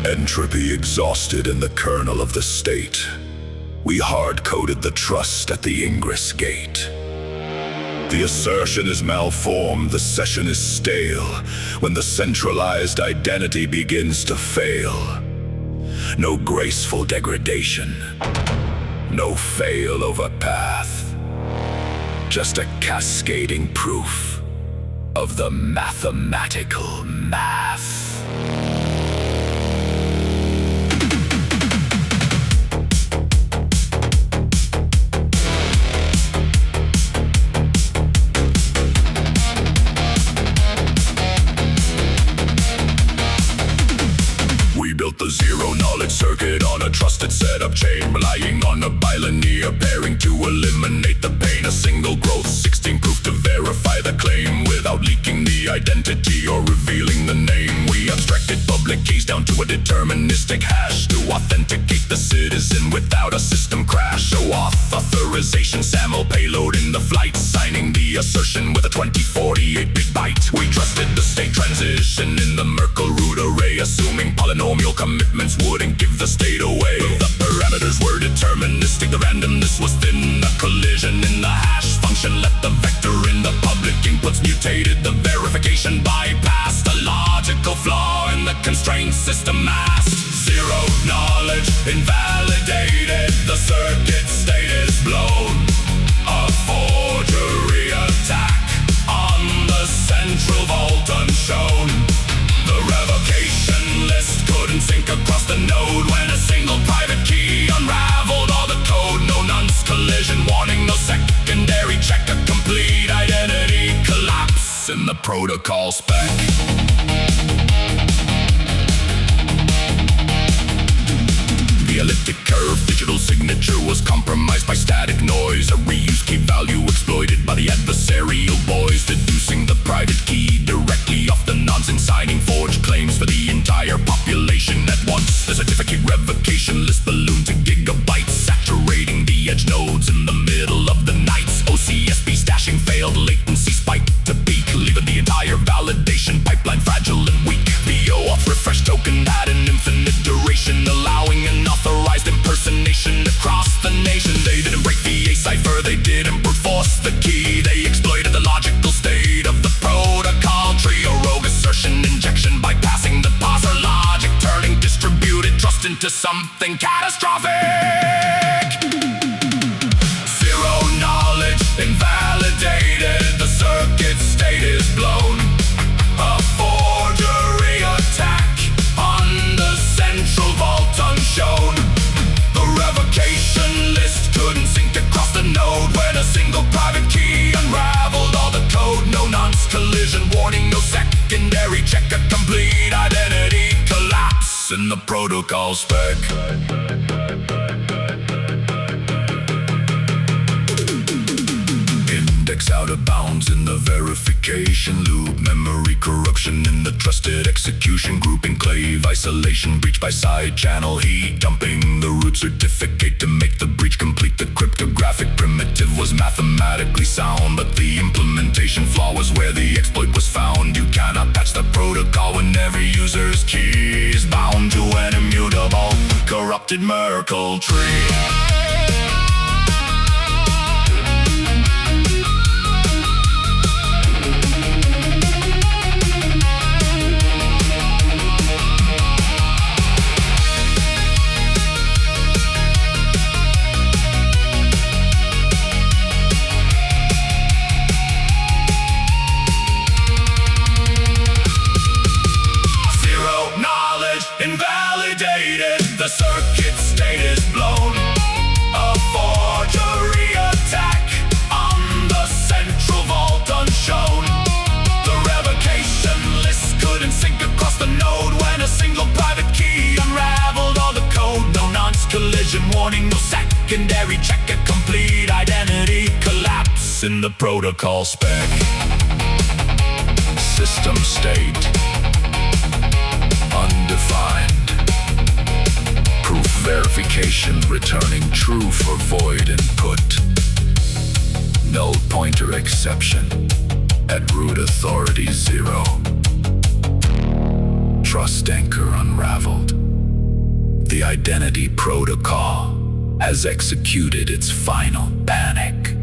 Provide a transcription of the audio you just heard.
Entropy exhausted in the kernel of the state. We hard-coded the trust at the ingress gate. The assertion is malformed, the session is stale, when the centralized identity begins to fail. No graceful degradation, no fail-over path, just a cascading proof of the mathematical math. The zero-knowledge circuit on a trusted setup chain, relying on a bilinear pairing to eliminate the pain. A single growth 16 proof to verify the claim without leaking the identity or revealing the name. We abstracted public keys down to a deterministic hash to authenticate the citizen without a system crash. So auth authorization, SAML payload in the flight, signing the assertion with a 2048-bit byte. We trusted the state transition in the Merkle root array, assuming polynomial commitments wouldn't give the state away. The parameters were deterministic, the randomness was thin. A collision in the hash function left the vector in the public inputs mutated. The verification bypassed a logical flaw in the constraint system mask. Zero knowledge invalidated, the circuit state is blown. A forgery attack on the central vault unshown. The revocation list couldn't sync across the node when a single private key unraveled all the code. No nonce collision warning, no secondary check, a complete identity collapse in the protocol spec. The elliptic curve digital signature was compromised by static noise. A reused key value exploited by the adversarial boys, deducing the private key directly off the nonce and signing forged claims for the entire population at once. The certificate revocation list ballooned to gigabytes, saturating the edge nodes in the middle of the nights. OCSP stashing failed, latency spiked to peak, leaving the entire validation pipeline fragile and weak. The OAuth refresh token had an infinite duration, allowing an authorized impersonation across the nation. They didn't break the A cipher, they didn't brute force the key. They exploited the logical state of the protocol tree. A rogue assertion injection bypassing the parser logic, turning distributed trust into something catastrophic. Zero knowledge invalidated, the circuit state is blown. A forgery attack on the central vault unshown. The revocation list couldn't sync across the node when a single private key unraveled all the code. No nonce collision warning, no secondary check, a complete identity collapse in the protocol spec. Index out of bounds in the verification loop, memory corruption in the trusted execution group, enclave isolation breach by side channel heat, dumping the root certificate to make the breach complete. The cryptographic primitive was mathematically sound, but the implementation flaw was where the exploit was found. You cannot patch the protocol when every user's key is bound to an immutable, corrupted Merkle tree. Invalidated, the circuit state is blown. A forgery attack on the central vault unshown. The revocation list couldn't sync across the node when a single private key unraveled all the code. No nonce collision warning, no secondary check, a complete identity collapse in the protocol spec. System state undefined. Proof verification returning true for void input. Null pointer exception at root authority 0. Trust anchor unraveled. Identity Protocol has executed its final panic.